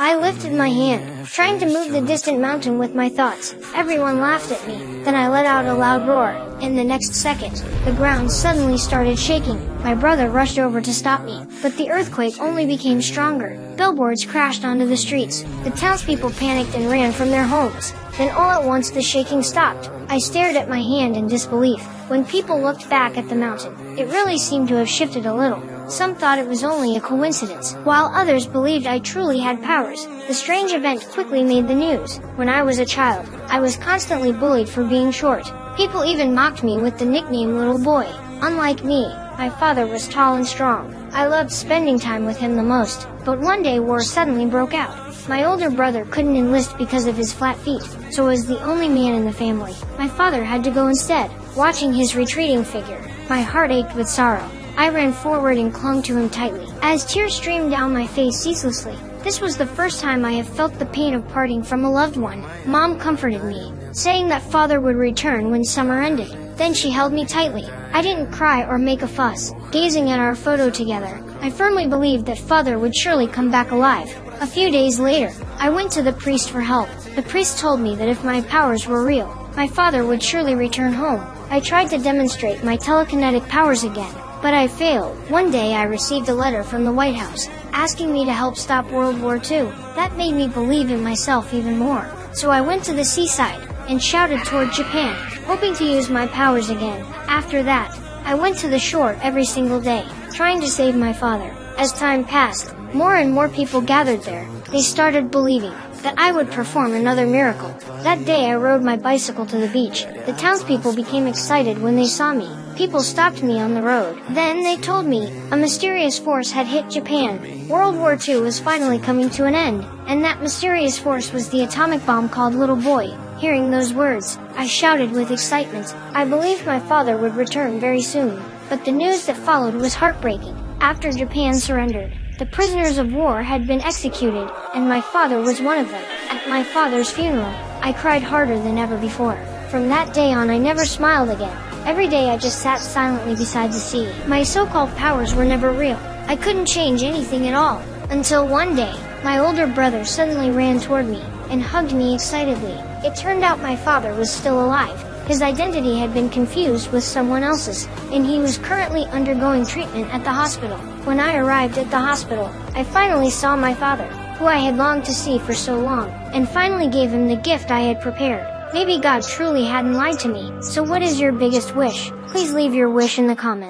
I lifted my hand, trying to move the distant mountain with my thoughts. Everyone laughed at me. Then I let out a loud roar. In the next second, the ground suddenly started shaking. My brother rushed over to stop me, but the earthquake only became stronger. Billboards crashed onto the streets. The townspeople panicked and ran from their homes. Then all at once the shaking stopped. I stared at my hand in disbelief. When people looked back at the mountain, it really seemed to have shifted a little. Some thought it was only a coincidence, while others believed I truly had powers. The strange event quickly made the news. When I was a child, I was constantly bullied for being short. People even mocked me with the nickname Little Boy. Unlike me, my father was tall and strong. I loved spending time with him the most. But one day war suddenly broke out. My older brother couldn't enlist because of his flat feet, so as the only man in the family, my father had to go instead. Watching his retreating figure, my heart ached with sorrow. I ran forward and clung to him tightly, as tears streamed down my face ceaselessly. This was the first time I have felt the pain of parting from a loved one. Mom comforted me, saying that father would return when summer ended. Then she held me tightly. I didn't cry or make a fuss. Gazing at our photo together, I firmly believed that father would surely come back alive. A few days later, I went to the priest for help. The priest told me that if my powers were real, my father would surely return home. I tried to demonstrate my telekinetic powers again, but I failed. One day I received a letter from the White House, asking me to help stop World War II. That made me believe in myself even more. So I went to the seaside and shouted toward Japan, hoping to use my powers again. After that, I went to the shore every single day, trying to save my father. As time passed, more and more people gathered there. They started believing that I would perform another miracle. That day I rode my bicycle to the beach. The townspeople became excited when they saw me. People stopped me on the road. Then they told me a mysterious force had hit Japan. World War II was finally coming to an end, and that mysterious force was the atomic bomb called Little Boy. Hearing those words, I shouted with excitement. I believed my father would return very soon, but the news that followed was heartbreaking. After Japan surrendered, the prisoners of war had been executed, and my father was one of them. At my father's funeral, I cried harder than ever before. From that day on, I never smiled again. Every day I just sat silently beside the sea. My so-called powers were never real. I couldn't change anything at all. Until one day, my older brother suddenly ran toward me and hugged me excitedly. It turned out my father was still alive. His identity had been confused with someone else's, and he was currently undergoing treatment at the hospital. When I arrived at the hospital, I finally saw my father, who I had longed to see for so long, and finally gave him the gift I had prepared. Maybe God truly hadn't lied to me. So what is your biggest wish? Please leave your wish in the comment.